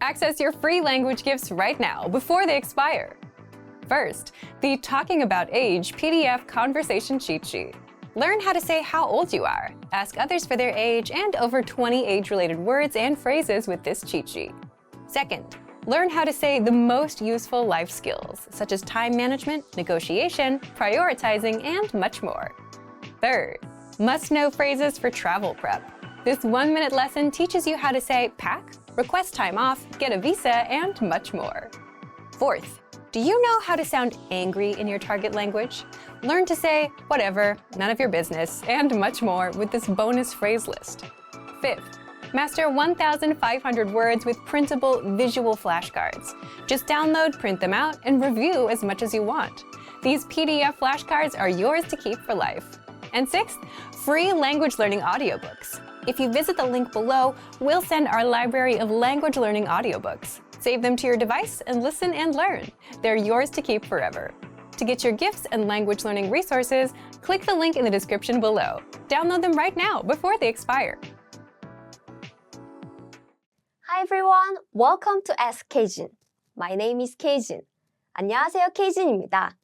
Access your free language gifts right now before they expire. First, the Talking About Age PDF Conversation Cheat Sheet. Learn how to say how old you are, ask others for their age, and over 20 age-related words and phrases with this cheat sheet. Second, learn how to say the most useful life skills, such as time management, negotiation, prioritizing, and much more. Third, must-know phrases for travel prep. This 1-minute lesson teaches you how to say pack, request time off, get a visa, and much more. Fourth, do you know how to sound angry in your target language? Learn to say whatever, none of your business, and much more with this bonus phrase list. Fifth, master 1,500 words with printable visual flashcards. Just download, print them out, and review as much as you want. These PDF flashcards are yours to keep for life. And sixth, free language learning audiobooks. If you visit the link below, we'll send our library of language learning audiobooks. Save them to your device and listen and learn. They're yours to keep forever. To get your gifts and language learning resources, click the link in the description below. Download them right now before they expire. Hi everyone, welcome to Ask Kjin. My name is Kjin. 안녕하세요, Kjin입니다.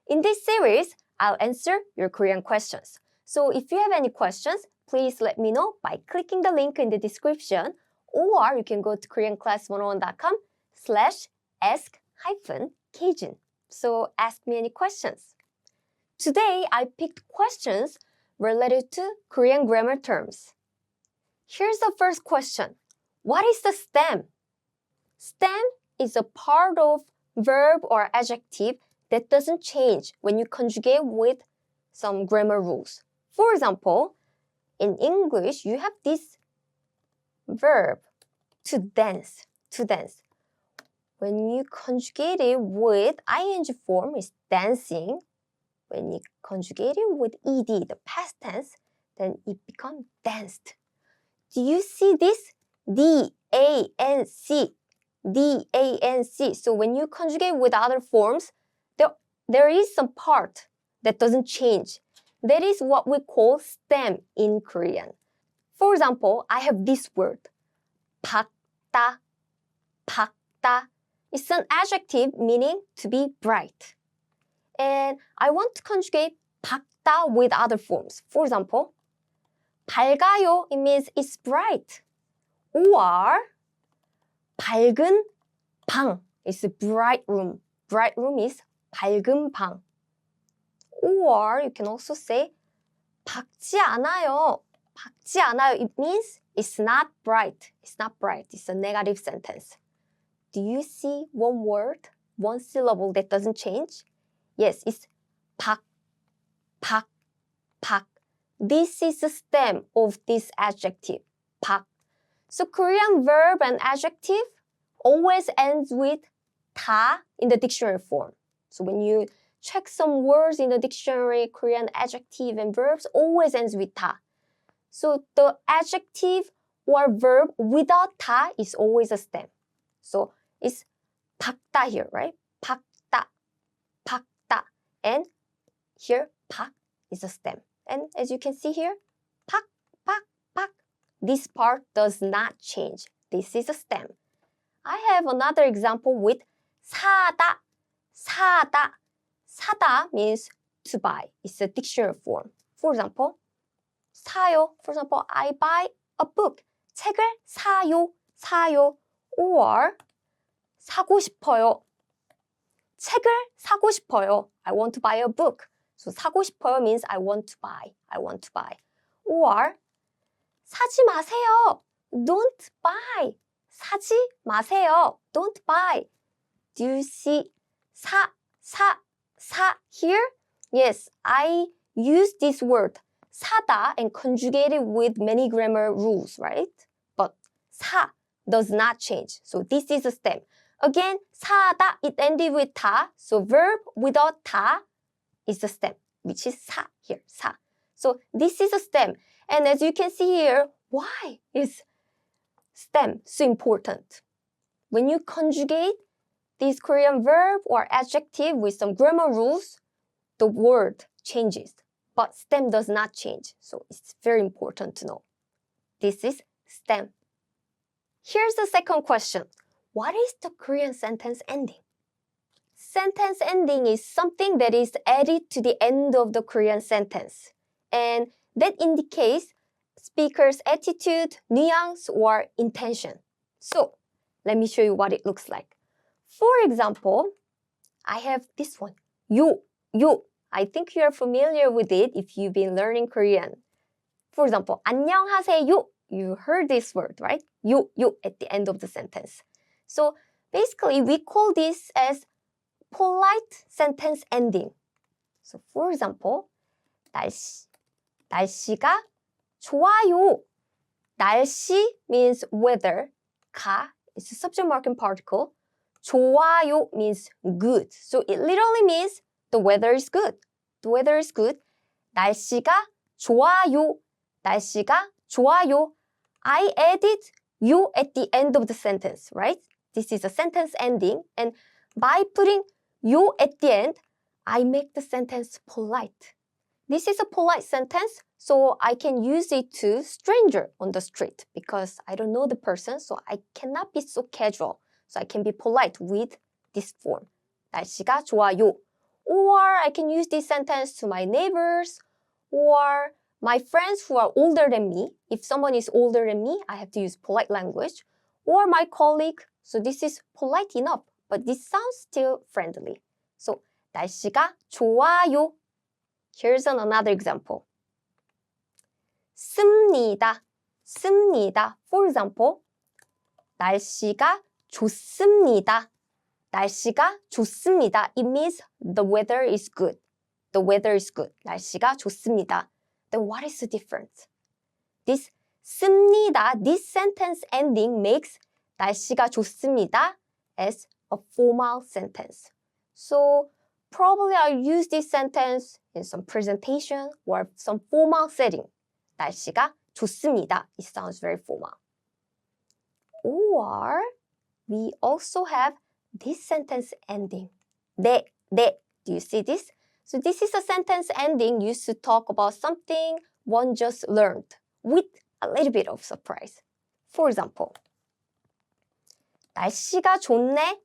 In this series, I'll answer your Korean questions. So if you have any questions, please let me know by clicking the link in the description, or you can go to koreanclass101.com/ask-kjin. So ask me any questions. Today, I picked questions related to Korean grammar terms. Here's the first question. What is the stem? Stem is a part of verb or adjective that doesn't change when you conjugate with some grammar rules. For example, in English, you have this verb, to dance, to dance. When you conjugate it with ing form, it's dancing. When you conjugate it with ed, the past tense, then it becomes danced. Do you see this? D-A-N-C, D-A-N-C. So when you conjugate with other forms, there is some part that doesn't change. That is what we call stem in Korean. For example, I have this word, 밝다, 밝다. It's an adjective meaning to be bright. And I want to conjugate 밝다 with other forms. For example, 밝아요, it means it's bright. Or 밝은 방, it's a bright room. Bright room is 밝은 방. Or you can also say 밝지 않아요. 밝지 않아요. It means it's not bright. It's not bright. It's a negative sentence. Do you see one word, one syllable that doesn't change? Yes, it's 밝, 밝, 밝. This is the stem of this adjective, 밝. So Korean verb and adjective always ends with 다 in the dictionary form. So when you check some words in the dictionary, Korean adjective and verbs always ends with 다. So the adjective or verb without 다 is always a stem. So it's 밝다 here, right? 밝다, 밝다. And here, 박 is a stem. And as you can see here, 박, 박, 박. This part does not change. This is a stem. I have another example with 사다, 사다. 사다 means to buy. It's a dictionary form. For example, 사요. For example, I buy a book. 책을 사요, 사요. Or 사고 싶어요. 책을 사고 싶어요. I want to buy a book. So 사고 싶어요 means I want to buy. I want to buy. Or 사지 마세요. Don't buy. 사지 마세요. Don't buy. Do you see 사 here? Yes, I use this word 사다 and conjugate it with many grammar rules, right? But 사 does not change. So this is a stem. Again, 사다, it ended with 다. So verb without 다 is the stem, which is 사 here, 사. So this is a stem. And as you can see here, why is stem so important? When you conjugate this Korean verb or adjective with some grammar rules, the word changes, but stem does not change. So it's very important to know. This is stem. Here's the second question. What is the Korean sentence ending? Sentence ending is something that is added to the end of the Korean sentence. And that indicates speaker's attitude, nuance, or intention. So, let me show you what it looks like. For example, I have this one. You. I think you are familiar with it if you've been learning Korean. For example, 안녕하세요. You heard this word, right? You at the end of the sentence. So basically, we call this as polite sentence ending. So for example, 날씨가 좋아요. 날씨 means weather. 가 is a subject marking particle. 좋아요 means good. So it literally means the weather is good. The weather is good. 날씨가 좋아요. 날씨가 좋아요. I added you at the end of the sentence, right? This is a sentence ending. And by putting you at the end, I make the sentence polite. This is a polite sentence, so I can use it to stranger on the street because I don't know the person, so I cannot be so casual. So I can be polite with this form. 날씨가 좋아요. Or I can use this sentence to my neighbors or my friends who are older than me. If someone is older than me, I have to use polite language. Or my colleague. So this is polite enough, but this sounds still friendly. So 날씨가 좋아요. Here's another example. 습니다. For example, 날씨가 좋습니다. 날씨가 좋습니다. It means the weather is good. The weather is good. 날씨가 좋습니다. Then what is the difference? This 습니다, this sentence ending makes 날씨가 좋습니다 as a formal sentence. So probably I'll use this sentence in some presentation or some formal setting. 날씨가 좋습니다. It sounds very formal. Or we also have this sentence ending. 네. Do you see this? So this is a sentence ending used to talk about something one just learned with a little bit of surprise. For example, 날씨가 좋네.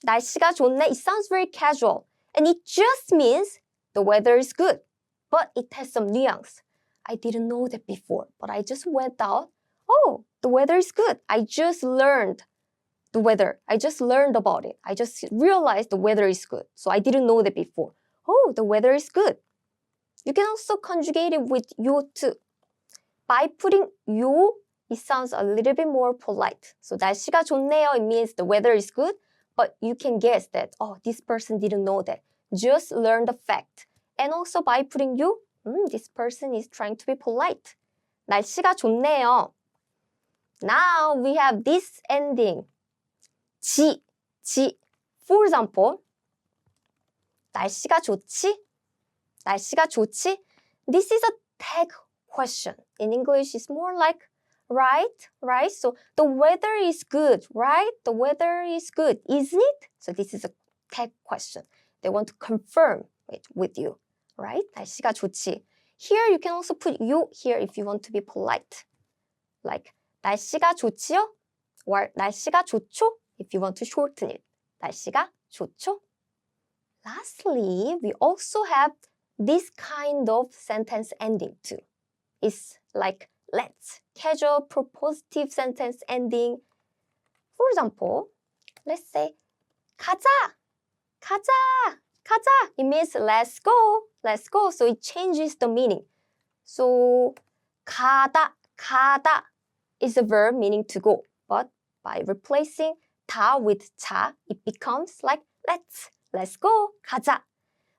날씨가 좋네. It sounds very casual. And it just means the weather is good. But it has some nuance. I didn't know that before, but I just went out. Oh, the weather is good. I just learned the weather. I just learned about it. I just realized the weather is good. So I didn't know that before. Oh, the weather is good. You can also conjugate it with you too. By putting you, it sounds a little bit more polite. So 날씨가 좋네요, it means the weather is good. But you can guess that, oh, this person didn't know that. Just learned the fact. And also by putting you, this person is trying to be polite. 날씨가 좋네요. Now we have this ending. 지. For example, 날씨가 좋지? 날씨가 좋지? This is a tag question. In English, it's more like right? So the weather is good, right? The weather is good, isn't it? So this is a tag question. They want to confirm it with you, right? 날씨가 좋지. Here you can also put you here if you want to be polite. Like 날씨가 좋지요? Or 날씨가 좋죠? If you want to shorten it. 날씨가 좋죠? Lastly, we also have this kind of sentence ending too. It's like let's, casual propositive sentence ending. For example, let's say 가자. It means let's go. So it changes the meaning. So 가다 is a verb meaning to go. But by replacing 다 with 자, it becomes like let's go, 가자.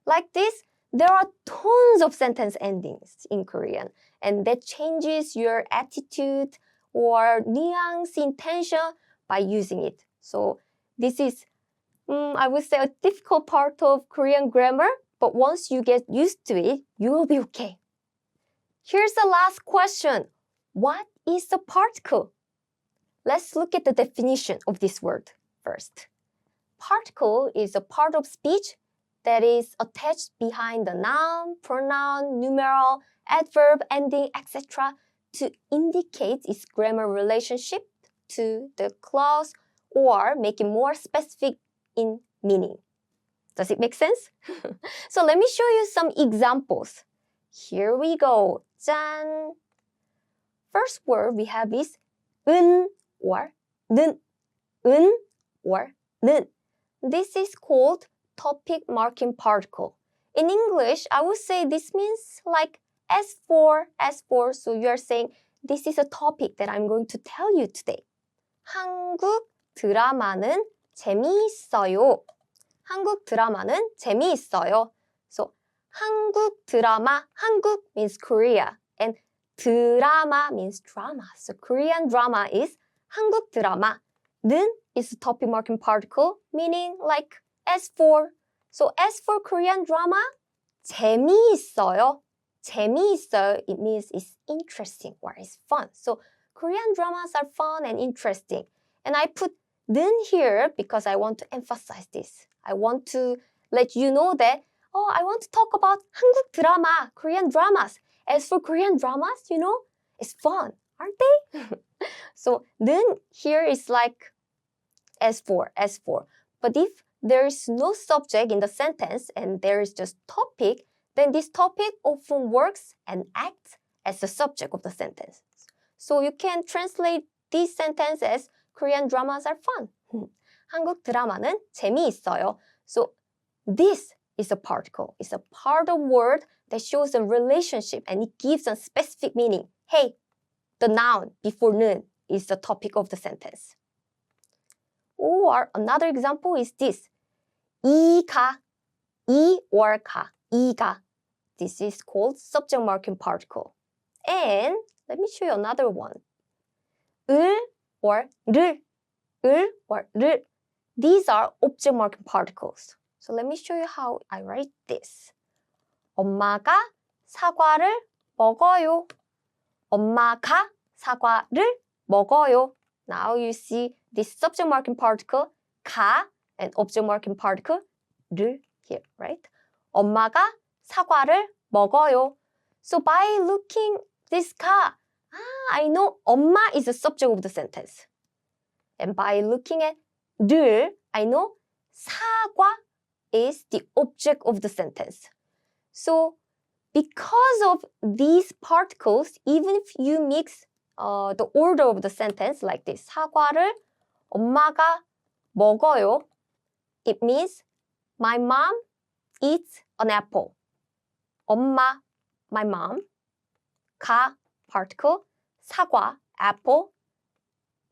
Like this, there are tons of sentence endings in Korean, and that changes your attitude or nuance, intention by using it. So this is, I would say, a difficult part of Korean grammar, but once you get used to it, you will be okay. Here's the last question. What is the particle? Let's look at the definition of this word first. Particle is a part of speech that is attached behind the noun, pronoun, numeral, adverb, ending, etc. to indicate its grammar relationship to the clause or make it more specific in meaning. Does it make sense? So let me show you some examples. Here we go. 짠! First word we have is 은 or 는. 은 or 는. This is called topic marking particle. In English, I would say this means like as for. So you are saying this is a topic that I'm going to tell you today. 한국 드라마는 재미있어요. 한국 드라마는 재미있어요. So 한국 드라마, 한국 means Korea and 드라마 means drama. So Korean drama is 한국 드라마. 는 is a topic marking particle meaning like as for. So as for Korean drama, 재미있어요. 재미있어요, it means it's interesting or it's fun. So Korean dramas are fun and interesting. And I put 는 here because I want to emphasize this. I want to let you know that, I want to talk about 한국 드라마, Korean dramas. As for Korean dramas, it's fun, aren't they? So 는 here is like as for. But if there is no subject in the sentence and there is just topic, then this topic often works and acts as the subject of the sentence. So you can translate this sentence as Korean dramas are fun. 한국 드라마는 재미있어요. So this is a particle. It's a part of word that shows a relationship and it gives a specific meaning. Hey, the noun before 는 is the topic of the sentence. Or another example is this. 이가, 이 or 가, 이가. This is called subject marking particle. And let me show you another one. 을 or 를, 을 or 를. These are object marking particles. So let me show you how I write this. 엄마가 사과를 먹어요. 엄마가 사과를 먹어요. Now you see this subject marking particle 가 and object marking particle 를 here, right? 엄마가 사과를 먹어요. So by looking this 가, I know 엄마 is the subject of the sentence. And by looking at 를, I know 사과 is the object of the sentence. So because of these particles, even if you mix the order of the sentence like this, 사과를 엄마가 먹어요, it means my mom eats an apple. 엄마, my mom. 가, particle. 사과, apple.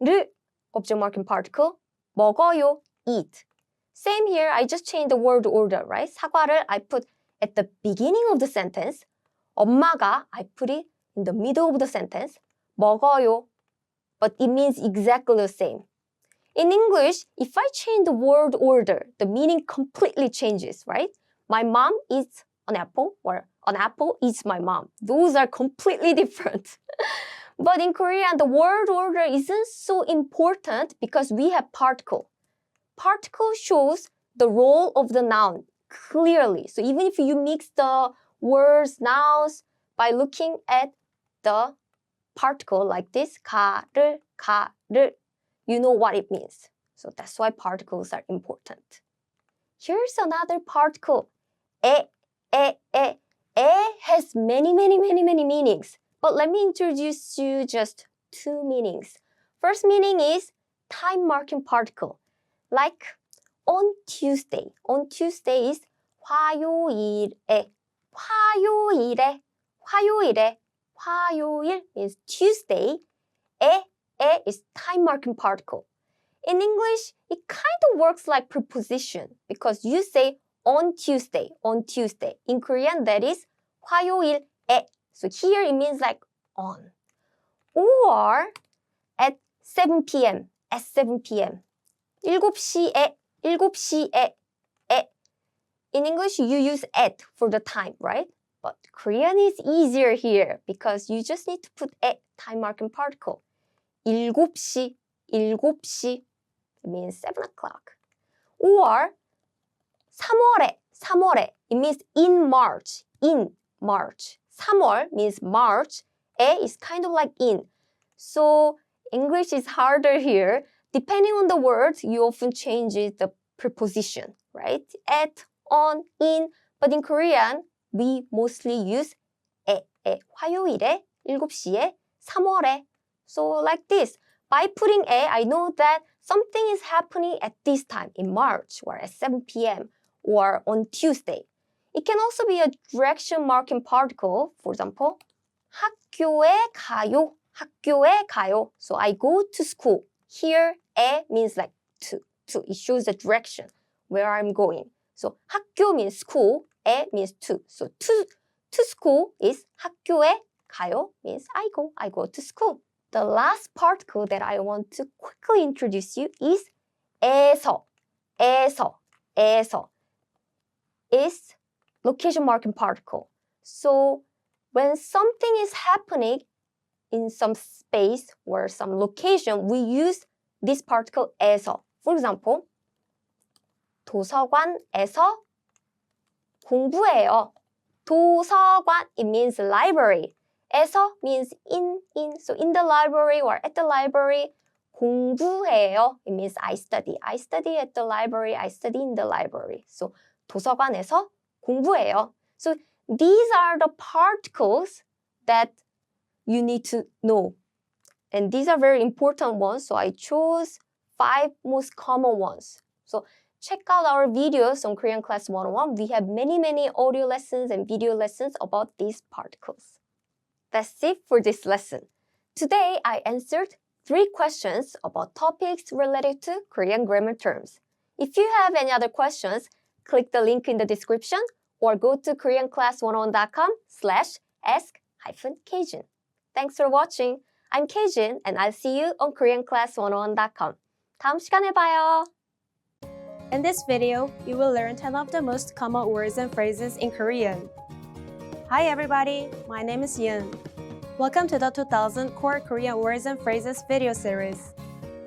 를, object marking particle. 먹어요, eat. Same here, I just changed the word order, right? 사과를 I put at the beginning of the sentence. 엄마가 I put it in the middle of the sentence. 먹어요. But it means exactly the same. In English, if I change the word order, the meaning completely changes, right? My mom eats an apple, or an apple eats my mom. Those are completely different. But in Korean, the word order isn't so important because we have particle. Particle shows the role of the noun clearly. So even if you mix the words, nouns, by looking at the particle like this, 가를, you know what it means. So that's why particles are important. Here's another particle. 에 has many meanings. But let me introduce you just two meanings. First meaning is time marking particle. Like on Tuesday. On Tuesday is 화요일에. 화요일 means Tuesday. 에 is time marking particle. In English, it kind of works like preposition because you say on Tuesday. In Korean, that is 화요일에. So here it means like on. Or at 7 p.m. At 7 p.m. 7시에. In English, you use at for the time, right? But Korean is easier here because you just need to put 에, time marking particle. 7시. It means 7 o'clock. Or 3월에. It means in March. 3월 means March. 에 is kind of like in. So English is harder here. depending on the word, you often change the preposition, right? At, on, in. But in Korean, we mostly use 에. 화요일에, 7시에, 3월에. So like this. By putting 에, I know that something is happening at this time in March or at 7 p.m. or on Tuesday. It can also be a direction marking particle. For example, 학교에 가요. 학교에 가요. So I go to school. Here, 에 means like to. It shows the direction where I'm going. So 학교 means school. 에 means to. So to school is 학교에 가요 means I go to school. The last particle that I want to quickly introduce you is 에서. 에서 is location marking particle. So when something is happening in some space or some location, we use this particle 에서. For example, 도서관에서 공부해요. 도서관, it means library. 에서 means in. So in the library or at the library. 공부해요, it means I study. I study at the library. I study in the library. So 도서관에서 공부해요. So these are the particles that you need to know. And these are very important ones. So I chose 5 most common ones. So check out our videos on Korean Class 101. We have many audio lessons and video lessons about these particles. That's it for this lesson. Today, I answered 3 questions about topics related to Korean grammar terms. If you have any other questions, click the link in the description or go to koreanclass101.com/ask-Kjin. Thanks for watching. I'm Kjin and I'll see you on koreanclass101.com. 다음 시간에 봐요. In this video, you will learn 10 of the most common words and phrases in Korean. Hi everybody, my name is Yoon. Welcome to the 2000 Core Korean Words and Phrases video series.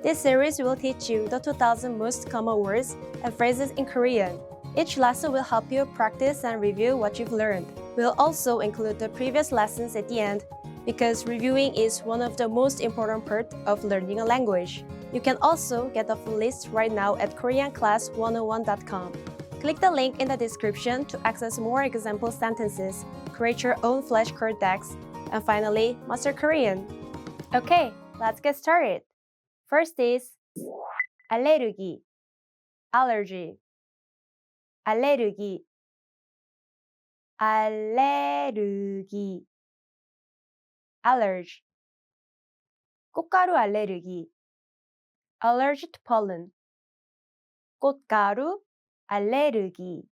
This series will teach you the 2000 most common words and phrases in Korean. Each lesson will help you practice and review what you've learned. We'll also include the previous lessons at the end because reviewing is one of the most important parts of learning a language. You can also get the full list right now at koreanclass101.com. Click the link in the description to access more example sentences, create your own flashcard decks, and finally, master Korean. Okay, let's get started. First is 알레르기, allergy. 알레르기, 알레르기, allergy. 꽃가루 알레르기, allergic to pollen. 꽃가루 알레르기.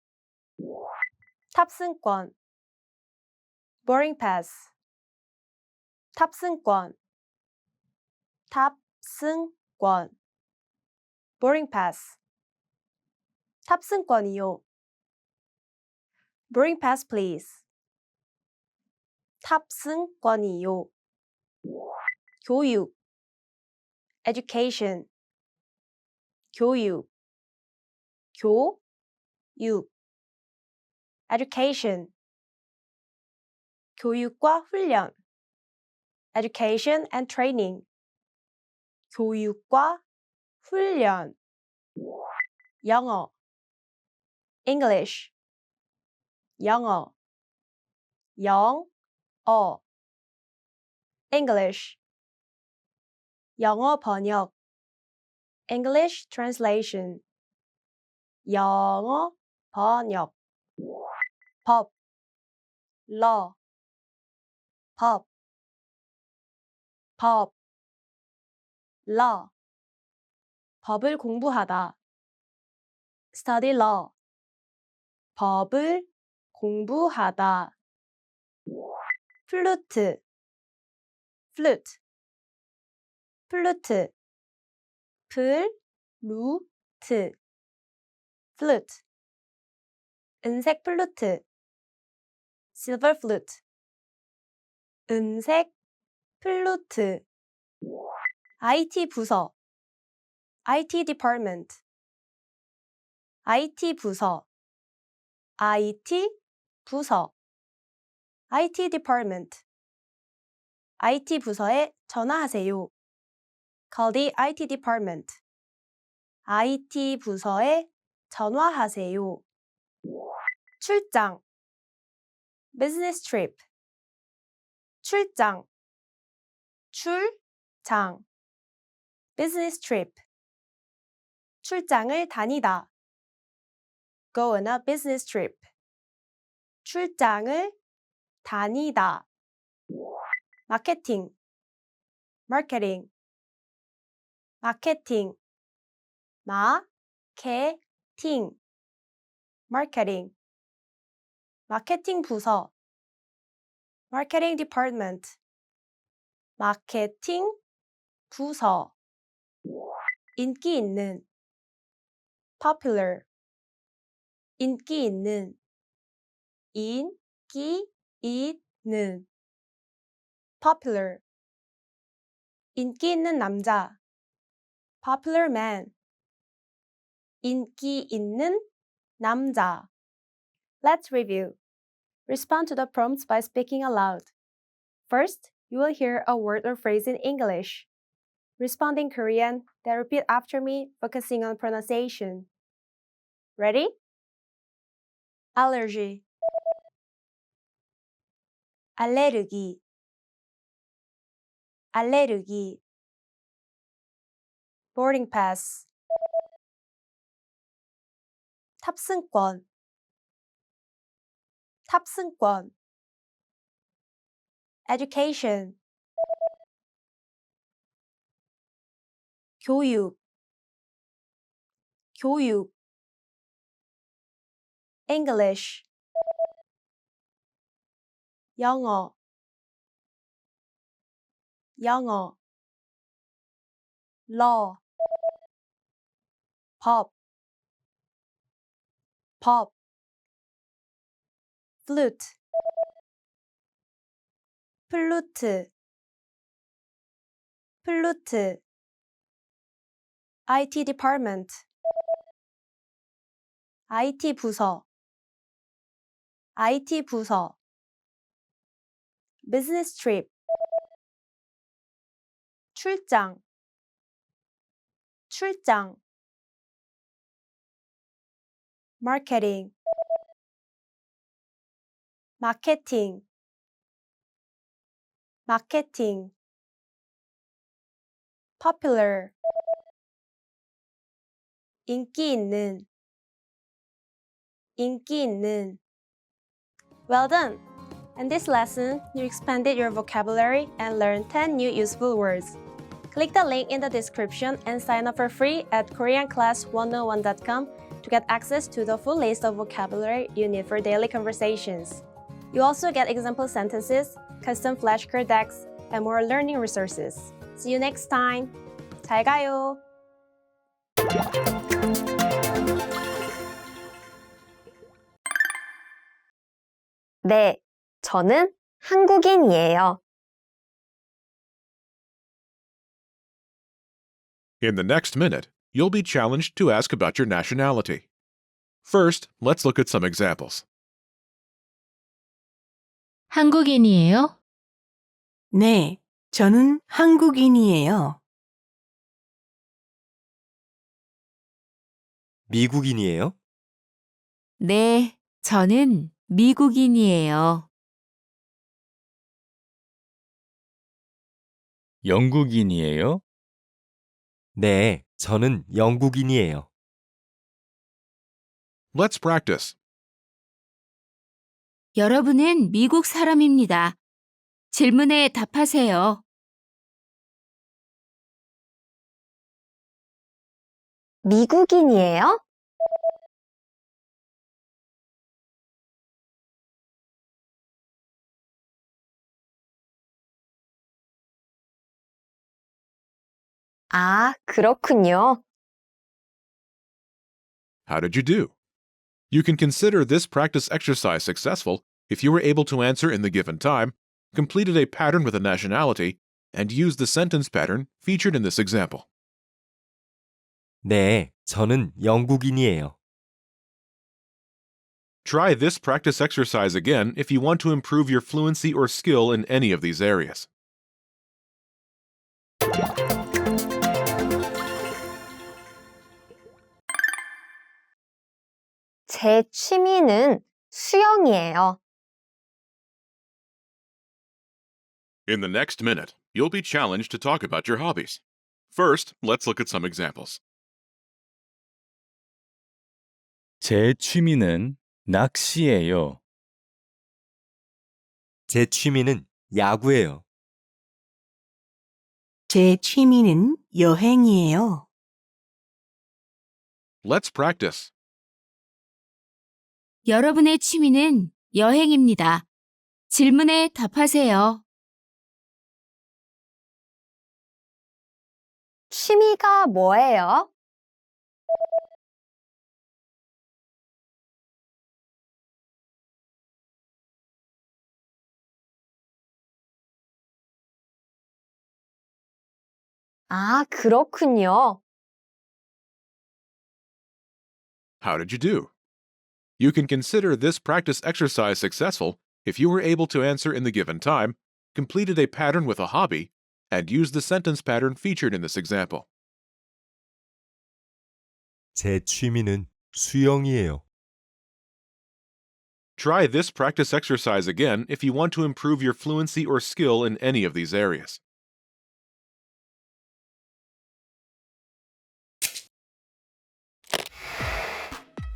탑승권, boarding pass. 탑승권, 탑승권. boarding pass. 탑승권이요. boarding pass please. 탑승권이요. 교육, education. 교육, 교육. education. 교육과 훈련. education and training. 교육과 훈련. 영어, English. 영어, 영어. English. 영어 번역. English translation. 영어 번역. 법, law. 법, 법. law. 법을 공부하다. study law. 법을 공부하다. 플루트, flute. 플루트. 플루트. flute. 은색 플루트. silver flute. 은색 플루트. IT 부서. IT department. IT 부서. IT 부서. IT department. IT 부서에 전화하세요. Call the IT department. IT 부서에 전화하세요. 출장. Business trip. 출장. 출장. Business trip. 출장을 다니다. Go on a business trip. 출장을 다니다. 마케팅. Marketing. 마케팅. 마케팅. Marketing. 마케팅 부서. Marketing department. 마케팅 부서. 인기 있는. Popular. 인기 있는. 인기 있는. Popular. 인기 있는 남자. Popular man. 인기 있는 남자. Let's review. Respond to the prompts by speaking aloud. First, you will hear a word or phrase in English. Respond in Korean, then repeat after me, focusing on pronunciation. Ready? Allergy. 알레르기. 알레르기. Boarding pass. 탑승권. 탑승권. Education. 교육. 교육. English. 영어. 영어. Law. 법. 법. Flute. 플루트. 플루트. IT department. IT 부서. IT 부서. Business trip. 출장. 출장. Marketing. 마케팅. 마케팅. Popular. 인기 있는. 인기 있는. Well done! In this lesson, you expanded your vocabulary and learned 10 new useful words. Click the link in the description and sign up for free at koreanclass101.com to get access to the full list of vocabulary you need for daily conversations. You also get example sentences, custom flashcard decks, and more learning resources. See you next time! 잘 가요! 네, 저는 한국인이에요. In the next minute, you'll be challenged to ask about your nationality. First, let's look at some examples. 한국인이에요? 네, 저는 한국인이에요. 미국인이에요? 네, 저는 미국인이에요. 영국인이에요? 네, 저는 영국인이에요. Let's practice. 여러분은 미국 사람입니다. 질문에 답하세요. 미국인이에요? 아, 그렇군요. How did you do? You can consider this practice exercise successful if you were able to answer in the given time, completed a pattern with a nationality, and used the sentence pattern featured in this example. 네, 저는 영국인이에요. Try this practice exercise again if you want to improve your fluency or skill in any of these areas. 제 취미는 수영이에요. In the next minute, you'll be challenged to talk about your hobbies. First, let's look at some examples. 제 취미는 낚시예요. 제 취미는 야구예요. 제 취미는 여행이에요. Let's practice. 여러분의 취미는 여행입니다. 질문에 답하세요. 취미가 뭐예요? 아, 그렇군요. How did you do? You can consider this practice exercise successful if you were able to answer in the given time, completed a pattern with a hobby, and used the sentence pattern featured in this example. 제 취미는 수영이에요. Try this practice exercise again if you want to improve your fluency or skill in any of these areas.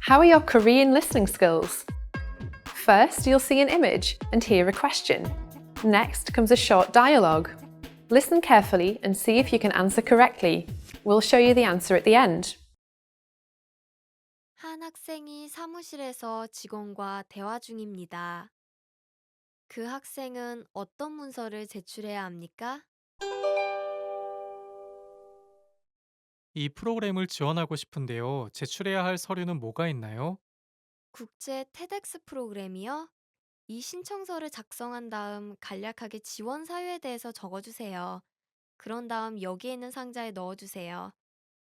How are your Korean listening skills? First, you'll see an image and hear a question. Next comes a short dialogue. Listen carefully and see if you can answer correctly. We'll show you the answer at the end. 한 학생이 사무실에서 직원과 대화 중입니다. 그 학생은 어떤 문서를 제출해야 합니까? 이 프로그램을 지원하고 싶은데요. 제출해야 할 서류는 뭐가 있나요? 국제 TEDx 프로그램이요? 이 신청서를 작성한 다음 간략하게 지원 사유에 대해서 적어주세요. 그런 다음 여기에 있는 상자에 넣어주세요.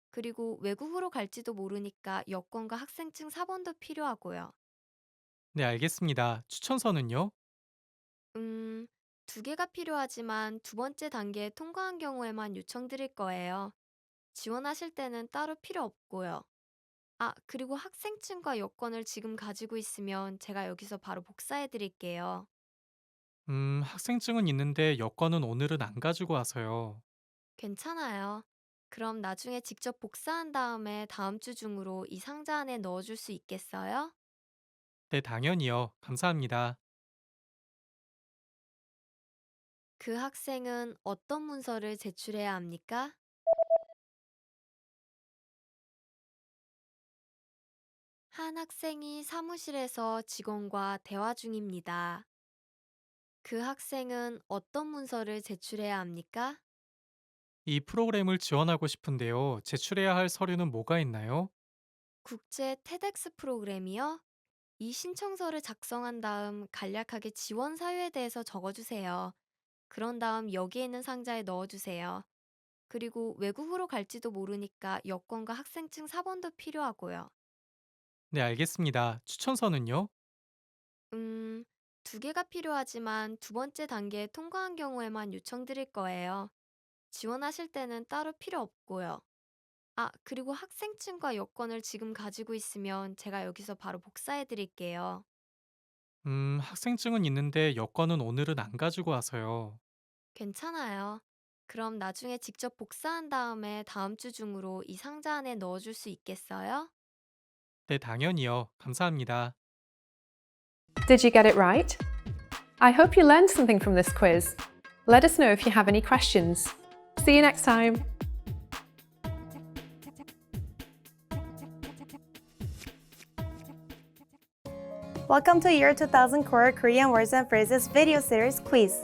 그리고 외국으로 갈지도 모르니까 여권과 학생증 4번도 필요하고요. 네, 알겠습니다. 추천서는요? 두 개가 필요하지만 두 번째 단계에 통과한 경우에만 요청드릴 거예요. 지원하실 때는 따로 필요 없고요. 아, 그리고 학생증과 여권을 지금 가지고 있으면 제가 여기서 바로 복사해 드릴게요. 학생증은 있는데 여권은 오늘은 안 가지고 와서요. 괜찮아요. 그럼 나중에 직접 복사한 다음에 다음 주 중으로 이 상자 안에 넣어줄 수 있겠어요? 네, 당연히요. 감사합니다. 그 학생은 어떤 문서를 제출해야 합니까? 한 학생이 사무실에서 직원과 대화 중입니다. 그 학생은 어떤 문서를 제출해야 합니까? 이 프로그램을 지원하고 싶은데요. 제출해야 할 서류는 뭐가 있나요? 국제 TEDx 프로그램이요? 이 신청서를 작성한 다음 간략하게 지원 사유에 대해서 적어주세요. 그런 다음 여기에 있는 상자에 넣어주세요. 그리고 외국으로 갈지도 모르니까 여권과 학생증 4번도 필요하고요. 네, 알겠습니다. 추천서는요? 두 개가 필요하지만 두 번째 단계에 통과한 경우에만 요청드릴 거예요. 지원하실 때는 따로 필요 없고요. 아, 그리고 학생증과 여권을 지금 가지고 있으면 제가 여기서 바로 복사해 드릴게요. 학생증은 있는데 여권은 오늘은 안 가지고 와서요. 괜찮아요. 그럼 나중에 직접 복사한 다음에 다음 주 중으로 이 상자 안에 넣어줄 수 있겠어요? 네, 당연히요. 감사합니다. Did you get it right? I hope you learned something from this quiz. Let us know if you have any questions. See you next time! Welcome to Year 2000 Core Korean Words and Phrases video series quiz.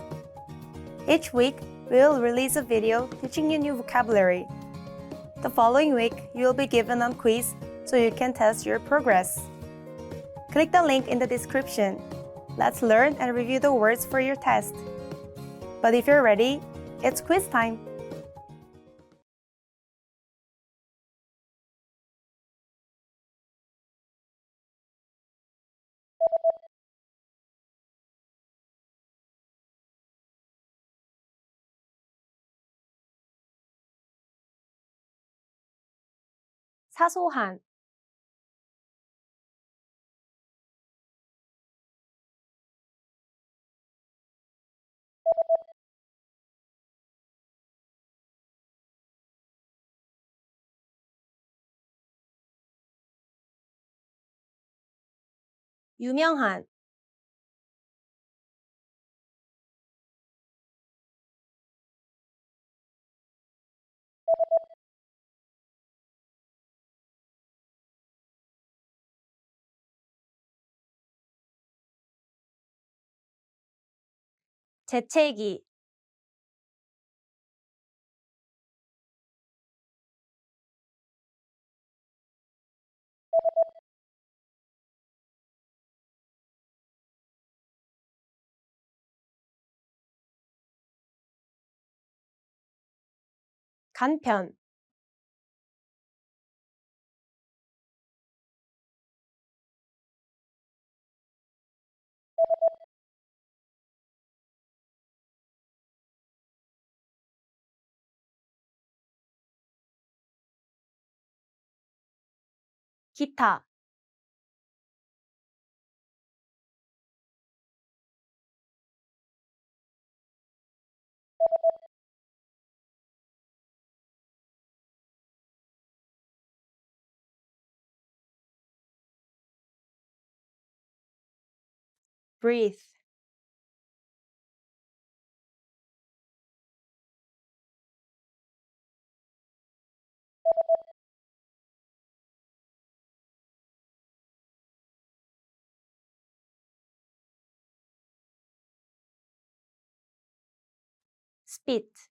Each week, we will release a video teaching you new vocabulary. The following week, you will be given a quiz so you can test your progress. Click the link in the description. Let's learn and review the words for your test. But if you're ready, it's quiz time! 사소한 유명한, 재채기, 간편, 기타, breathe, spit,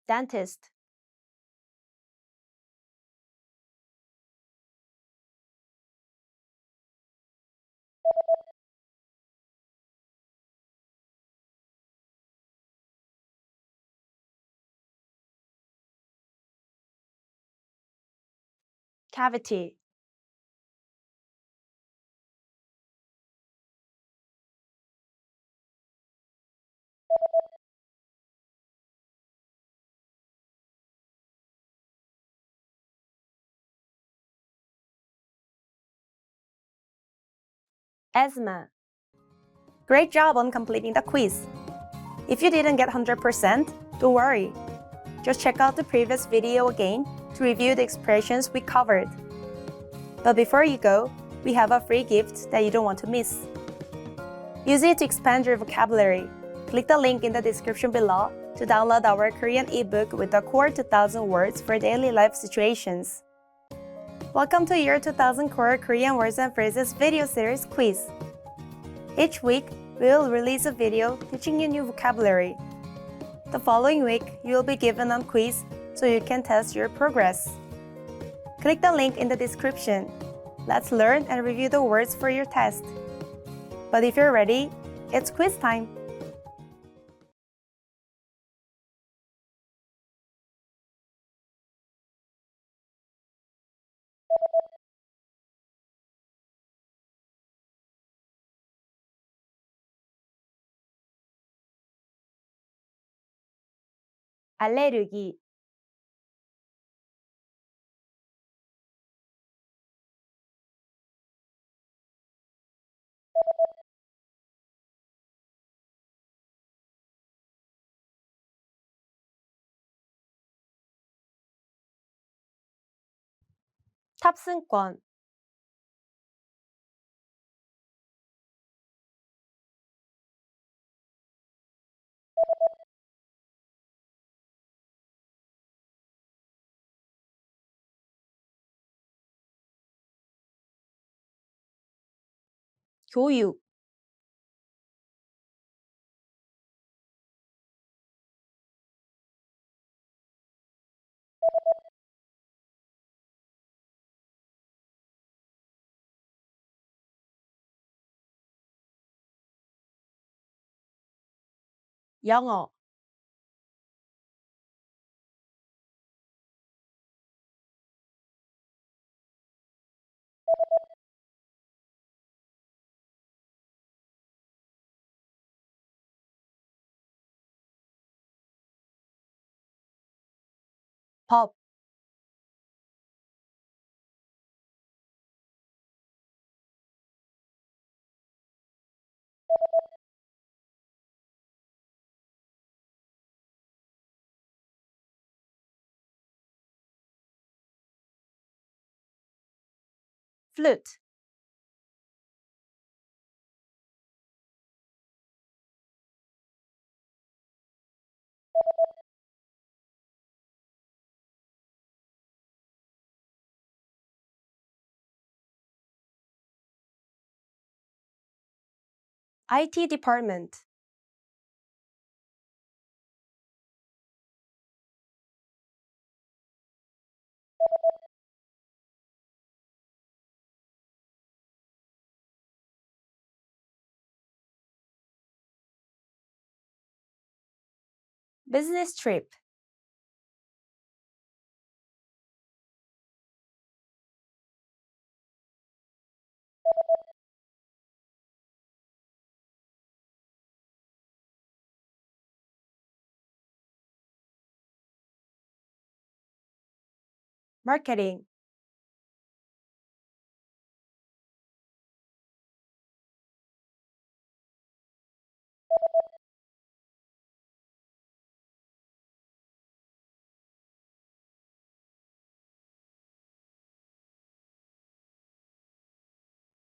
dentist, cavity, asthma. Great job on completing the quiz. If you didn't get 100%, don't worry. Just check out the previous video again to review the expressions we covered. But before you go, we have a free gift that you don't want to miss. Use it to expand your vocabulary. Click the link in the description below to download our Korean ebook with the core 2000 words for daily life situations. Welcome to Year 2000 Core Korean Words and Phrases video series quiz. Each week, we will release a video teaching you new vocabulary. The following week, you will be given a quiz so you can test your progress. Click the link in the description. Let's learn and review the words for your test. But if you're ready, it's quiz time! 알레르기, 탑승권, 교육, 영어, 법, flute. IT department. Business trip. Marketing.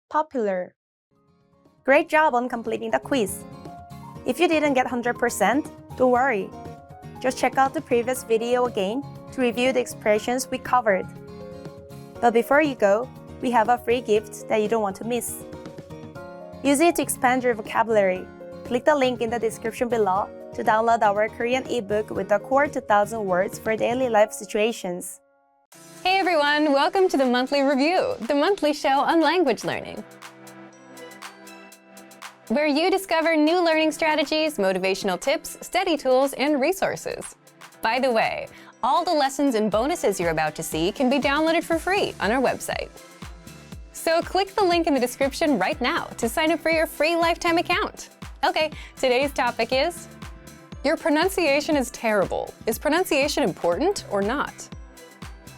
Popular. Great job on completing the quiz. If you didn't get 100%, don't worry. Just check out the previous video again to review the expressions we covered. But before you go, we have a free gift that you don't want to miss. Use it to expand your vocabulary. Click the link in the description below to download our Korean ebook with the core 2000 words for daily life situations. Hey everyone, welcome to the Monthly Review, the monthly show on language learning, where you discover new learning strategies, motivational tips, study tools, and resources. By the way, all the lessons and bonuses you're about to see can be downloaded for free on our website. So click the link in the description right now to sign up for your free lifetime account. Okay, today's topic is, your pronunciation is terrible. Is pronunciation important or not?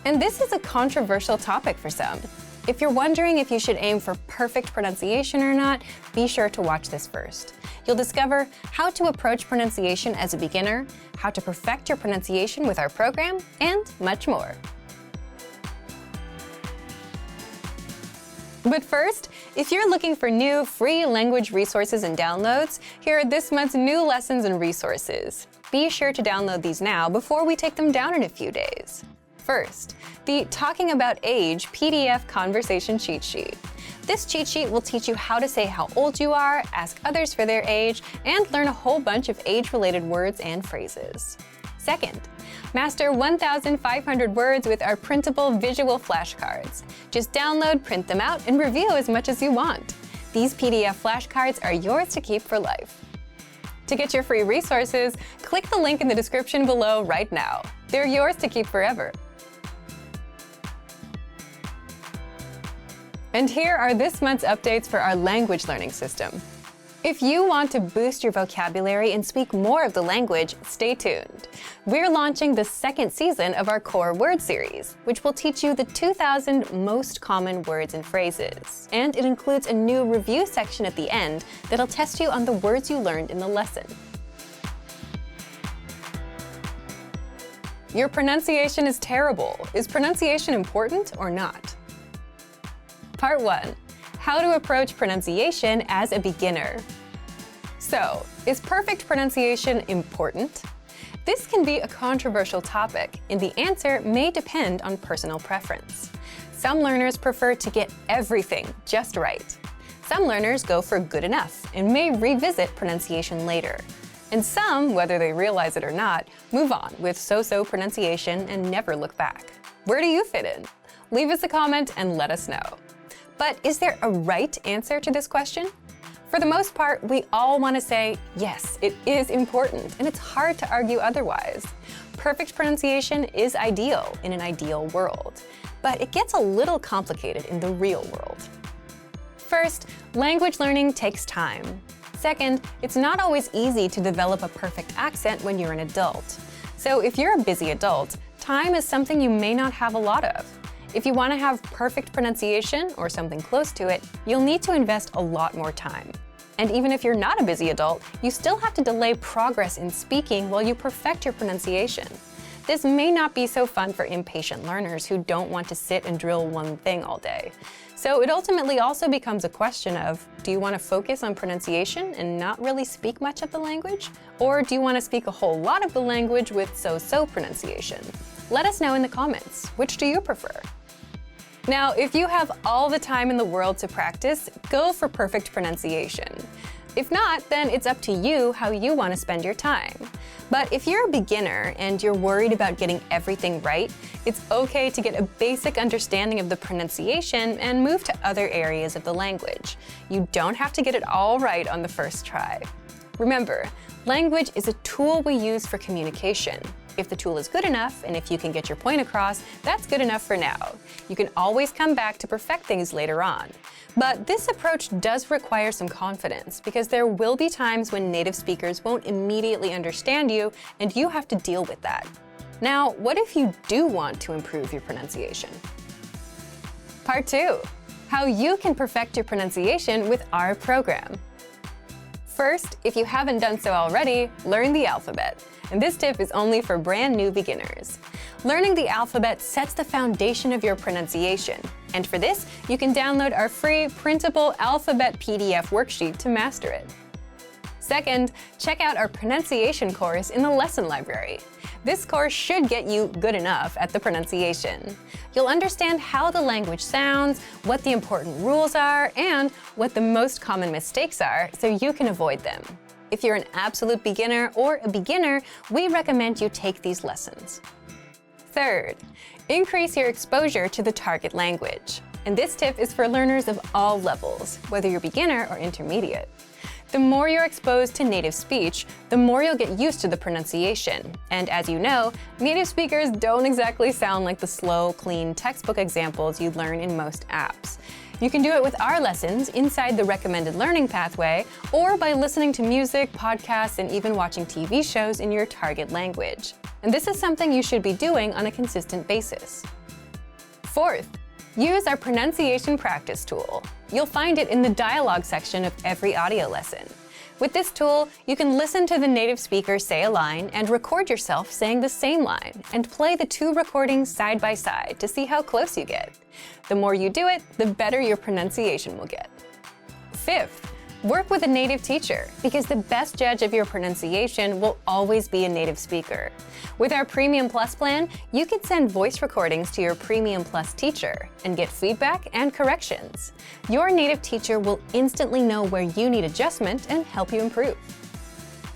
And this is a controversial topic for some. If you're wondering if you should aim for perfect pronunciation or not, be sure to watch this first. You'll discover how to approach pronunciation as a beginner, how to perfect your pronunciation with our program, and much more. But first, if you're looking for new free language resources and downloads, here are this month's new lessons and resources. Be sure to download these now before we take them down in a few days. First, the Talking About Age PDF Conversation Cheat Sheet. This cheat sheet will teach you how to say how old you are, ask others for their age, and learn a whole bunch of age-related words and phrases. Second, master 1,500 words with our printable visual flashcards. Just download, print them out, and review as much as you want. These PDF flashcards are yours to keep for life. To get your free resources, click the link in the description below right now. They're yours to keep forever. And here are this month's updates for our language learning system. If you want to boost your vocabulary and speak more of the language, stay tuned. We're launching the second season of our Core Word series, which will teach you the 2,000 most common words and phrases. And it includes a new review section at the end that'll test you on the words you learned in the lesson. Your pronunciation is terrible. Is pronunciation important or not? Part 1. How to approach pronunciation as a beginner. So, is perfect pronunciation important? This can be a controversial topic, and the answer may depend on personal preference. Some learners prefer to get everything just right. Some learners go for good enough and may revisit pronunciation later. And some, whether they realize it or not, move on with so-so pronunciation and never look back. Where do you fit in? Leave us a comment and let us know. But is there a right answer to this question? For the most part, we all want to say, yes, it is important, and it's hard to argue otherwise. Perfect pronunciation is ideal in an ideal world, but it gets a little complicated in the real world. First, language learning takes time. Second, it's not always easy to develop a perfect accent when you're an adult. So if you're a busy adult, time is something you may not have a lot of. If you want to have perfect pronunciation or something close to it, you'll need to invest a lot more time. And even if you're not a busy adult, you still have to delay progress in speaking while you perfect your pronunciation. this may not be so fun for impatient learners who don't want to sit and drill one thing all day. So it ultimately also becomes a question of, do you want to focus on pronunciation and not really speak much of the language? Or do you want to speak a whole lot of the language with so-so pronunciation? Let us know in the comments. Which do you prefer? Now, if you have all the time in the world to practice, go for perfect pronunciation. If not, then it's up to you how you want to spend your time. But if you're a beginner and you're worried about getting everything right, it's okay to get a basic understanding of the pronunciation and move to other areas of the language. You don't have to get it all right on the first try. Remember, language is a tool we use for communication. If the tool is good enough, and if you can get your point across, that's good enough for now. You can always come back to perfect things later on. But this approach does require some confidence, because there will be times when native speakers won't immediately understand you, and you have to deal with that. Now, what if you do want to improve your pronunciation? Part 2. How you can perfect your pronunciation with our program. First, if you haven't done so already, learn the alphabet. And this tip is only for brand new beginners. Learning the alphabet sets the foundation of your pronunciation. And for this, you can download our free printable alphabet PDF worksheet to master it. Second, check out our pronunciation course in the lesson library. This course should get you good enough at the pronunciation. You'll understand how the language sounds, what the important rules are, and what the most common mistakes are, so you can avoid them. If you're an absolute beginner or a beginner, we recommend you take these lessons. Third, increase your exposure to the target language. And this tip is for learners of all levels, whether you're beginner or intermediate. The more you're exposed to native speech, the more you'll get used to the pronunciation. And as you know, native speakers don't exactly sound like the slow, clean textbook examples you'd learn in most apps. You can do it with our lessons inside the recommended learning pathway, or by listening to music, podcasts, and even watching TV shows in your target language. And this is something you should be doing on a consistent basis. Fourth, use our pronunciation practice tool. You'll find it in the dialogue section of every audio lesson. With this tool, you can listen to the native speaker say a line and record yourself saying the same line, and play the two recordings side by side to see how close you get. The more you do it, the better your pronunciation will get. Fifth, work with a native teacher, because the best judge of your pronunciation will always be a native speaker. With our Premium Plus plan, you can send voice recordings to your Premium Plus teacher and get feedback and corrections. Your native teacher will instantly know where you need adjustment and help you improve.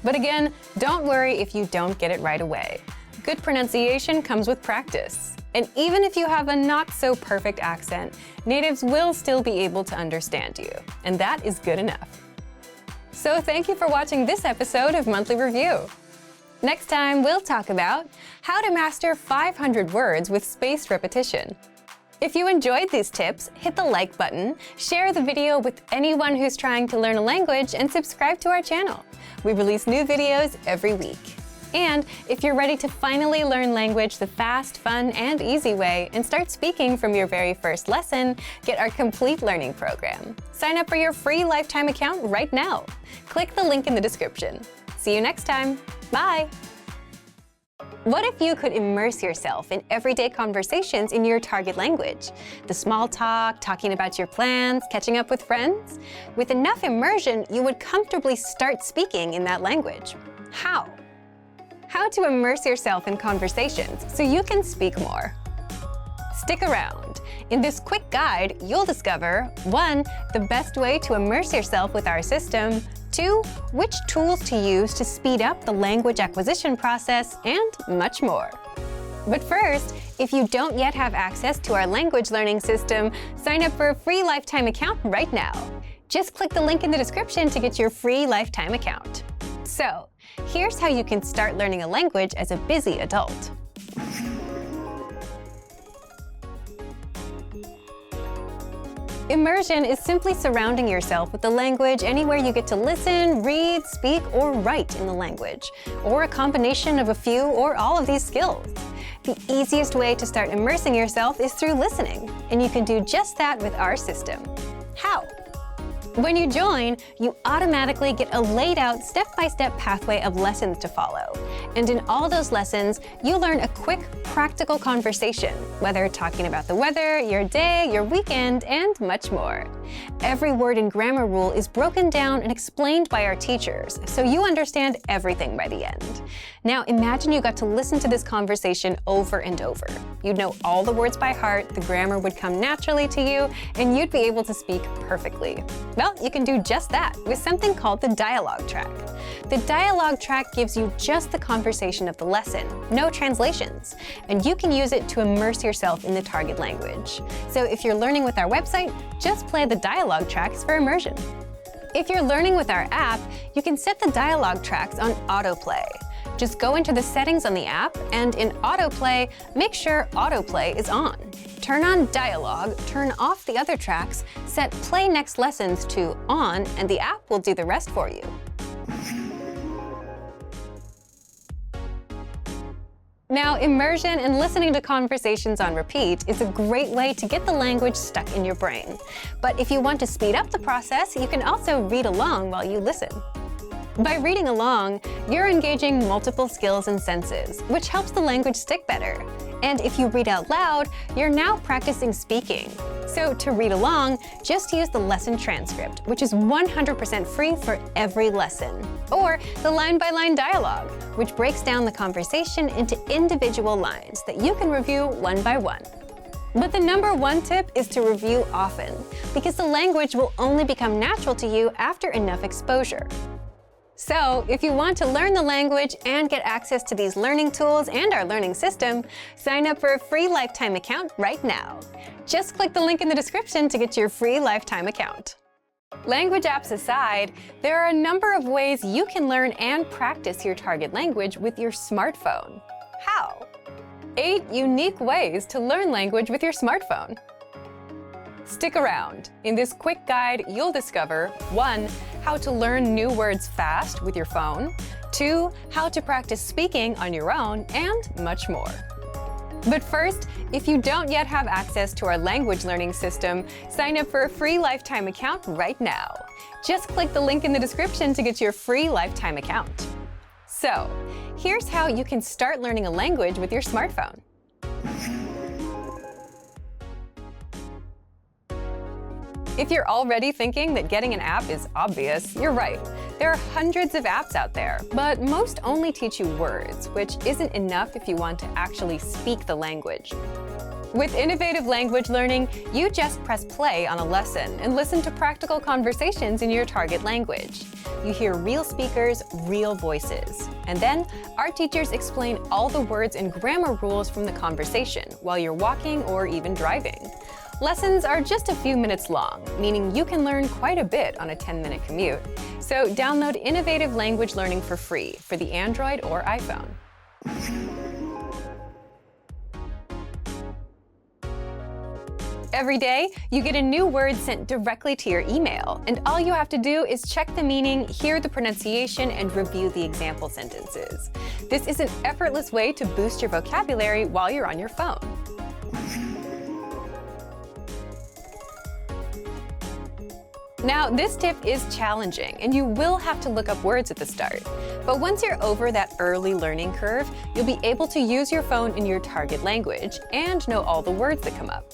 But again, don't worry if you don't get it right away. Good pronunciation comes with practice. And even if you have a not-so-perfect accent, natives will still be able to understand you. And that is good enough. So thank you for watching this episode of Monthly Review. Next time, we'll talk about how to master 500 words with spaced repetition. If you enjoyed these tips, hit the like button, share the video with anyone who's trying to learn a language, and subscribe to our channel. We release new videos every week. And if you're ready to finally learn language the fast, fun, and easy way and start speaking from your very first lesson, get our complete learning program. Sign up for your free lifetime account right now. Click the link in the description. See you next time. Bye! What if you could immerse yourself in everyday conversations in your target language? The small talk, talking about your plans, catching up with friends? With enough immersion, you would comfortably start speaking in that language. How? How to immerse yourself in conversations so you can speak more. Stick around. In this quick guide, you'll discover 1. The best way to immerse yourself with our system, 2. Which tools to use to speed up the language acquisition process, and much more. But first, if you don't yet have access to our language learning system, sign up for a free lifetime account right now. Just click the link in the description to get your free lifetime account. So, here's how you can start learning a language as a busy adult. Immersion is simply surrounding yourself with the language anywhere you get to listen, read, speak, or write in the language, or a combination of a few or all of these skills. The easiest way to start immersing yourself is through listening, and you can do just that with our system. How? When you join, you automatically get a laid-out step-by-step pathway of lessons to follow. And in all those lessons, you learn a quick, practical conversation, whether talking about the weather, your day, your weekend, and much more. Every word and grammar rule is broken down and explained by our teachers, so you understand everything by the end. Now imagine you got to listen to this conversation over and over. You'd know all the words by heart, the grammar would come naturally to you, and you'd be able to speak perfectly. Well, you can do just that with something called the dialogue track. The dialogue track gives you just the conversation of the lesson, no translations, and you can use it to immerse yourself in the target language. So if you're learning with our website, just play the dialogue tracks for immersion. If you're learning with our app, you can set the dialogue tracks on autoplay. Just go into the settings on the app, and in autoplay, make sure autoplay is on. Turn on dialogue, turn off the other tracks, set play next lessons to on, and the app will do the rest for you. Now, immersion and listening to conversations on repeat is a great way to get the language stuck in your brain. But if you want to speed up the process, you can also read along while you listen. By reading along, you're engaging multiple skills and senses, which helps the language stick better. And if you read out loud, you're now practicing speaking. So to read along, just use the lesson transcript, which is 100% free for every lesson. Or the line-by-line dialogue, which breaks down the conversation into individual lines that you can review one by one. But the number one tip is to review often, because the language will only become natural to you after enough exposure. So, if you want to learn the language and get access to these learning tools and our learning system, sign up for a free lifetime account right now. Just click the link in the description to get your free lifetime account. Language apps aside, there are a number of ways you can learn and practice your target language with your smartphone. How? 8 unique ways to learn language with your smartphone. Stick around. In this quick guide, you'll discover 1. How to learn new words fast with your phone, 2. How to practice speaking on your own, and much more. But first, if you don't yet have access to our language learning system, sign up for a free lifetime account right now. Just click the link in the description to get your free lifetime account. So, here's how you can start learning a language with your smartphone. If you're already thinking that getting an app is obvious, you're right. There are hundreds of apps out there, but most only teach you words, which isn't enough if you want to actually speak the language. With innovative language learning, you just press play on a lesson and listen to practical conversations in your target language. You hear real speakers, real voices. And then, our teachers explain all the words and grammar rules from the conversation while you're walking or even driving. Lessons are just a few minutes long, meaning you can learn quite a bit on a 10-minute commute. So download innovative language learning for free for the Android or iPhone. Every day, you get a new word sent directly to your email, and all you have to do is check the meaning, hear the pronunciation, and review the example sentences. This is an effortless way to boost your vocabulary while you're on your phone. Now, this tip is challenging, and you will have to look up words at the start. But once you're over that early learning curve, you'll be able to use your phone in your target language and know all the words that come up.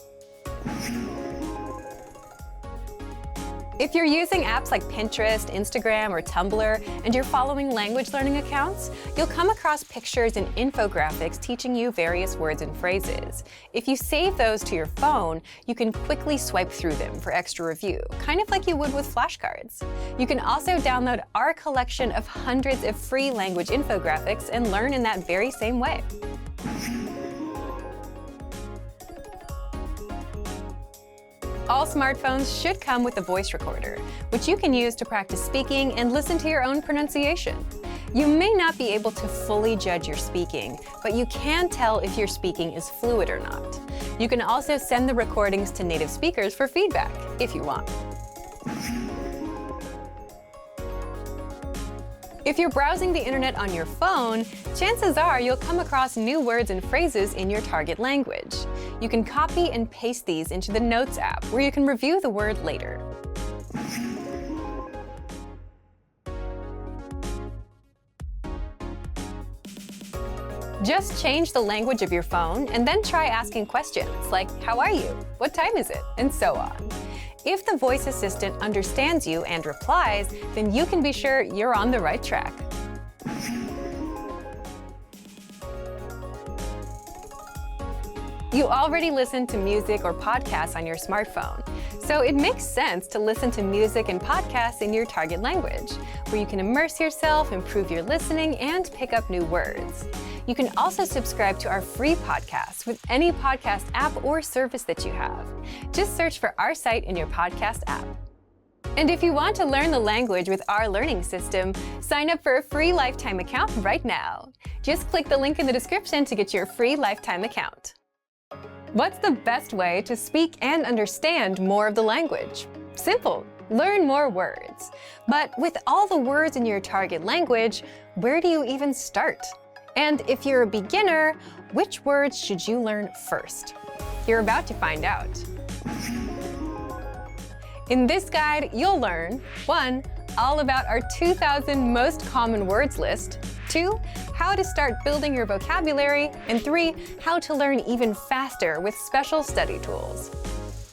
If you're using apps like Pinterest, Instagram, or Tumblr, and you're following language learning accounts, you'll come across pictures and infographics teaching you various words and phrases. If you save those to your phone, you can quickly swipe through them for extra review, kind of like you would with flashcards. You can also download our collection of hundreds of free language infographics and learn in that very same way. All smartphones should come with a voice recorder, which you can use to practice speaking and listen to your own pronunciation. You may not be able to fully judge your speaking, but you can tell if your speaking is fluid or not. You can also send the recordings to native speakers for feedback, if you want. If you're browsing the internet on your phone, chances are you'll come across new words and phrases in your target language. You can copy and paste these into the Notes app, where you can review the word later. Just change the language of your phone and then try asking questions like, how are you? What time is it? And so on. If the voice assistant understands you and replies, then you can be sure you're on the right track. You already listen to music or podcasts on your smartphone, so it makes sense to listen to music and podcasts in your target language, where you can immerse yourself, improve your listening, and pick up new words. You can also subscribe to our free podcasts with any podcast app or service that you have. Just search for our site in your podcast app. And if you want to learn the language with our learning system, sign up for a free lifetime account right now. Just click the link in the description to get your free lifetime account. What's the best way to speak and understand more of the language? Simple. Learn more words. But with all the words in your target language, where do you even start? And if you're a beginner, which words should you learn first? You're about to find out. In this guide, you'll learn 1. All about our 2,000 most common words list. 2. How to start building your vocabulary. And 3. How to learn even faster with special study tools.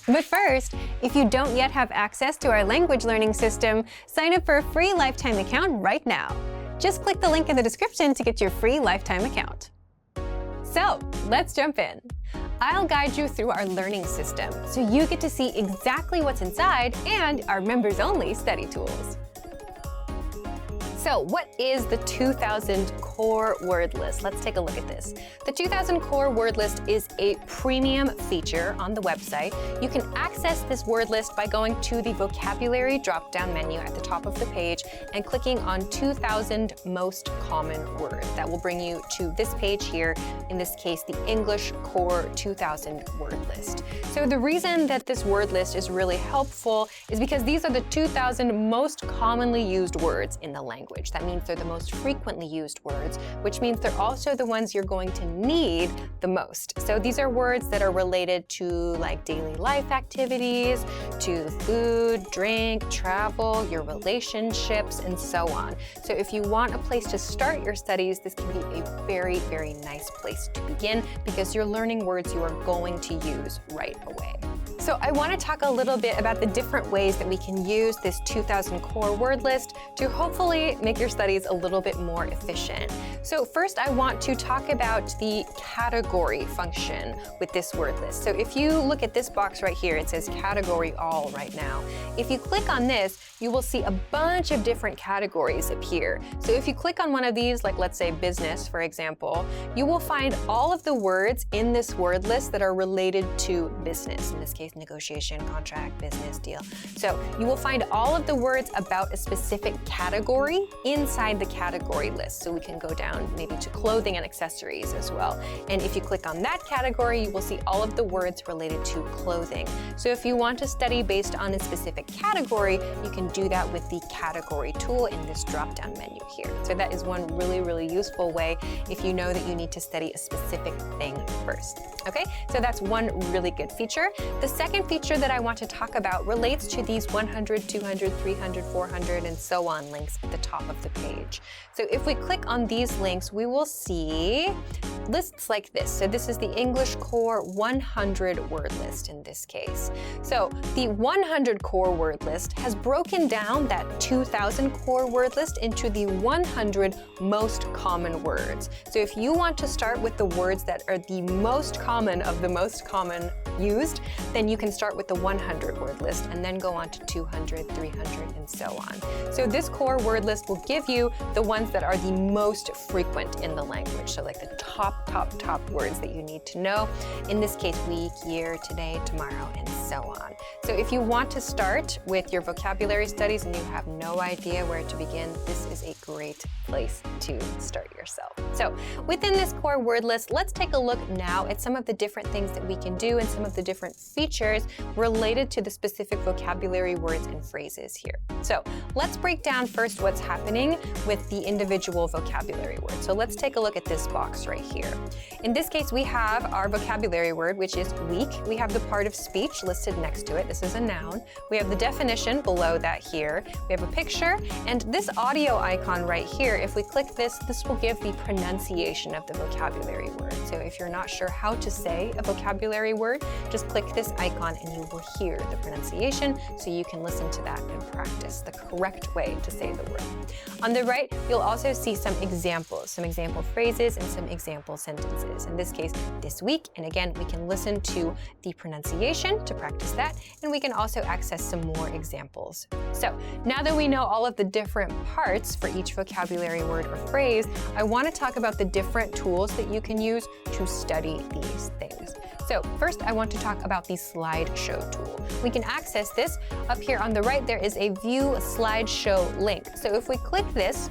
But first, if you don't yet have access to our language learning system, sign up for a free lifetime account right now. Just click the link in the description to get your free lifetime account. So, let's jump in. I'll guide you through our learning system so you get to see exactly what's inside and our members-only study tools. So what is the 2,000 core word list? Let's take a look at this. The 2,000 core word list is a premium feature on the website. You can access this word list by going to the vocabulary drop-down menu at the top of the page and clicking on 2,000 most common words. That will bring you to this page here, in this case, the English core 2,000 word list. So the reason that this word list is really helpful is because these are the 2,000 most commonly used words in the language. That means they're the most frequently used words, which means they're also the ones you're going to need the most. So these are words that are related to like daily life activities, to food, drink, travel, your relationships, and so on. So if you want a place to start your studies, this can be a very, very nice place to begin because you're learning words you are going to use right away. So I want to talk a little bit about the different ways that we can use this 2,000 core word list to hopefully make your studies a little bit more efficient. So first, I want to talk about the category function with this word list. So if you look at this box right here, it says category all right now. If you click on this, you will see a bunch of different categories appear. So if you click on one of these, like let's say business, for example, you will find all of the words in this word list that are related to business. In this case, negotiation, contract, business, deal. So you will find all of the words about a specific category inside the category list. So we can go down maybe to clothing and accessories as well. And if you click on that category, you will see all of the words related to clothing. So if you want to study based on a specific category, you can do that with the category tool in this drop-down menu here. So that is one really, really useful way if you know that you need to study a specific thing first. Okay, so that's one really good feature. The second feature that I want to talk about relates to these 100, 200, 300, 400, and so on links at the top of the page. So if we click on these links, we will see lists like this. So this is the English Core 100 word list in this case. So the 100 core word list has broken down that 2,000 core word list into the 100 most common words. So if you want to start with the words that are the most common of the most common used, then you can start with the 100 word list and then go on to 200, 300, and so on. So this core word list will give you the ones that are the most frequent in the language. So like the top words that you need to know. In this case, week, year, today, tomorrow, and so on. So if you want to start with your vocabulary studies and you have no idea where to begin, this is a great place to start yourself. So within this core word list, let's take a look now at some of the different things that we can do and some of of the different features related to the specific vocabulary words and phrases here. So let's break down first what's happening with the individual vocabulary words. So let's take a look at this box right here. In this case, we have our vocabulary word, which is week. We have the part of speech listed next to it. This is a noun. We have the definition below that here. We have a picture, and this audio icon right here, if we click this, this will give the pronunciation of the vocabulary word. So if you're not sure how to say a vocabulary word, just click this icon and you will hear the pronunciation, so you can listen to that and practice the correct way to say the word. On the right, you'll also see some examples, some example phrases and some example sentences. In this case, this week, and again, we can listen to the pronunciation to practice that, and we can also access some more examples. So now that we know all of the different parts for each vocabulary word or phrase, I want to talk about the different tools that you can use to study these things. So first, I want to talk about the slideshow tool. We can access this. Up here on the right, there is a View Slideshow link. So if we click this,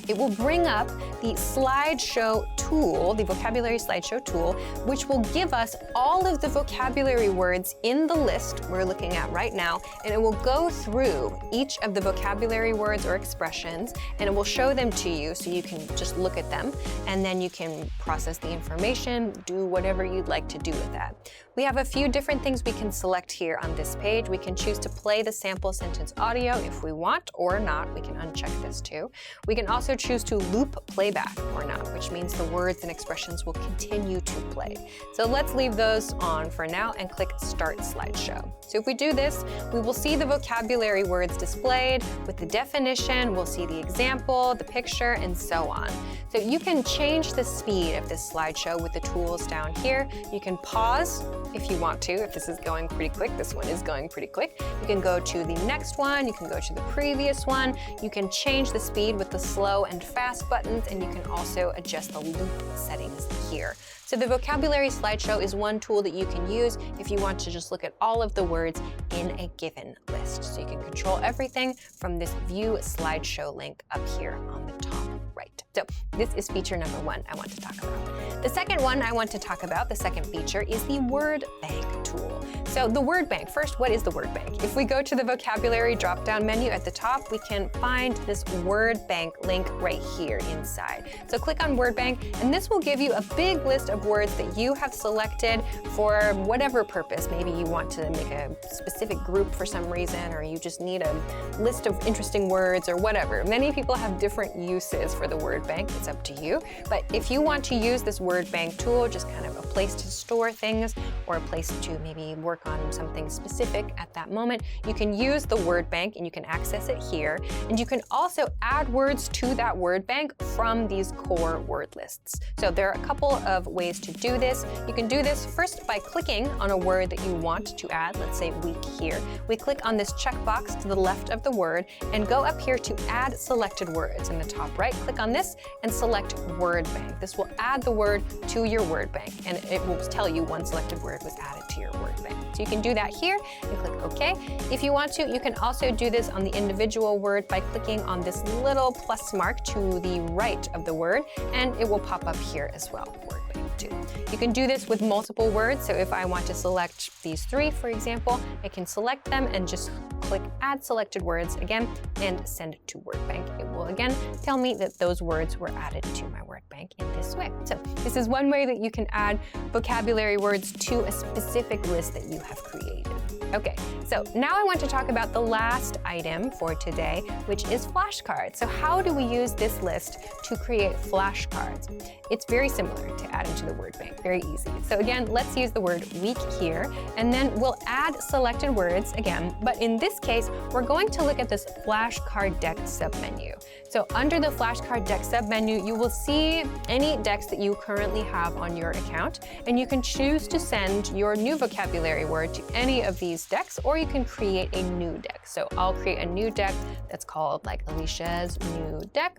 it will bring up the slideshow tool, the vocabulary slideshow tool, which will give us all of the vocabulary words in the list we're looking at right now, and it will go through each of the vocabulary words or expressions, and it will show them to you so you can just look at them, and then you can process the information, do whatever you'd like to do with that. We have a few different things we can select here on this page. We can choose to play the sample sentence audio if we want or not. We can uncheck this too. We can also choose to loop playback or not, which means the words and expressions will continue to play. So let's leave those on for now and click Start Slideshow. So if we do this, we will see the vocabulary words displayed with the definition, we'll see the example, the picture, and so on. So you can change the speed of this slideshow with the tools down here. You can pause if you want to, if this is going pretty quick. This one is going pretty quick. You can go to the next one, you can go to the previous one. You can change the speed with the slow and fast buttons, and you can also adjust the loop settings here. So the vocabulary slideshow is one tool that you can use if you want to just look at all of the words in a given list. So you can control everything from this View Slideshow link up here on the top right. So this is feature number one I want to talk about. The second one I want to talk about, the second feature, is the word bank tool. So the word bank, first, what is the word bank? If we go to the vocabulary drop-down menu at the top, we can find this word bank link right here inside. So click on word bank, and this will give you a big list of words that you have selected for whatever purpose. Maybe you want to make a specific group for some reason, or you just need a list of interesting words or whatever. Many people have different uses for the word bank. It's up to you. But if you want to use this word bank tool, just kind of a place to store things or a place to maybe work on something specific at that moment, you can use the word bank and you can access it here. And you can also add words to that word bank from these core word lists. So there are a couple of ways to do this. You can do this first by clicking on a word that you want to add, let's say week here. We click on this checkbox to the left of the word and go up here to add selected words in the top right. Click on this and select word bank. This will add the word to your word bank, and it will tell you one selected word was added to your word bank. So you can do that here and click OK. If you want to, you can also do this on the individual word by clicking on this little plus mark to the right of the word, and it will pop up here as well. Word bank too. You can do this with multiple words. So if I want to select these three, for example, I can select them and just click Add Selected Words again and send it to word bank. It will again tell me that those words were added to my word bank in this way. So this is one way that you can add vocabulary words to a specific list that you have created. Okay, so now I want to talk about the last item for today, which is flashcards. So how do we use this list to create flashcards? It's very similar to adding to the word bank, very easy. So again, let's use the word week here, and then we'll add selected words again, but in this case, we're going to look at this flashcard deck submenu. So under the flashcard deck submenu, you will see any decks that you currently have on your account, and you can choose to send your new vocabulary word to any of these decks, or you can create a new deck. So I'll create a new deck that's called like Alicia's new deck.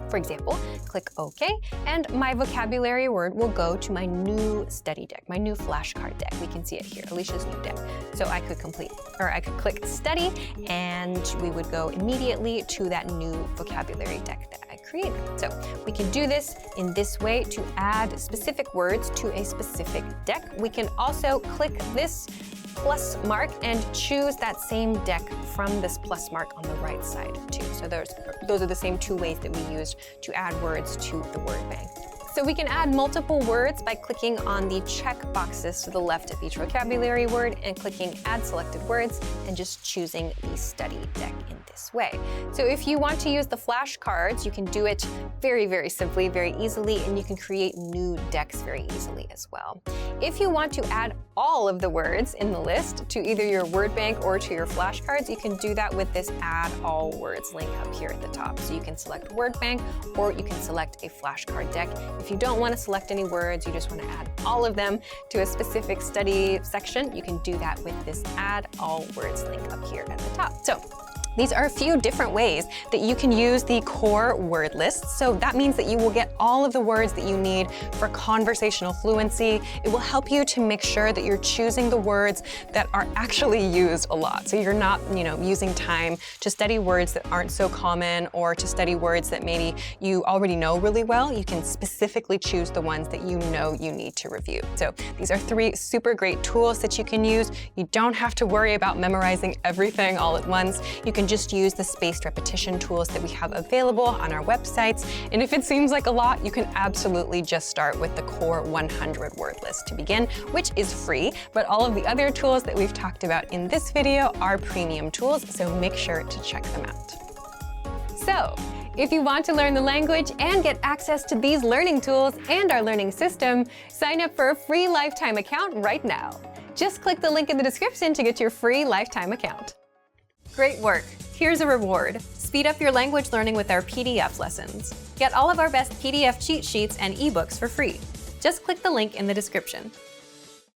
For example, click OK, and my vocabulary word will go to my new study deck, my new flashcard deck. We can see it here, Alicia's new deck. So I could click study, and we would go immediately to that new vocabulary deck that I create them. So we can do this in this way to add specific words to a specific deck. We can also click this plus mark and choose that same deck from this plus mark on the right side too. So those are the same two ways that we used to add words to the word bank. So we can add multiple words by clicking on the check boxes to the left of each vocabulary word and clicking Add Selected Words and just choosing the study deck in this way. So if you want to use the flashcards, you can do it very, very simply, very easily, and you can create new decks very easily as well. If you want to add all of the words in the list to either your word bank or to your flashcards, you can do that with this Add All Words link up here at the top. So you can select word bank or you can select a flashcard deck. If you don't want to select any words, you just want to add all of them to a specific study section, you can do that with this Add All Words link up here at the top. So these are a few different ways that you can use the core word list. So that means that you will get all of the words that you need for conversational fluency. It will help you to make sure that you're choosing the words that are actually used a lot. So you're not, using time to study words that aren't so common or to study words that maybe you already know really well. You can specifically choose the ones that you know you need to review. So these are 3 super great tools that you can use. You don't have to worry about memorizing everything all at once. You can just use the spaced repetition tools that we have available on our websites. And if it seems like a lot, you can absolutely just start with the core 100 word list to begin, which is free, but all of the other tools that we've talked about in this video are premium tools, so make sure to check them out. So, if you want to learn the language and get access to these learning tools and our learning system, sign up for a free lifetime account right now. Just click the link in the description to get your free lifetime account. Great work! Here's a reward. Speed up your language learning with our PDF lessons. Get all of our best PDF cheat sheets and ebooks for free. Just click the link in the description.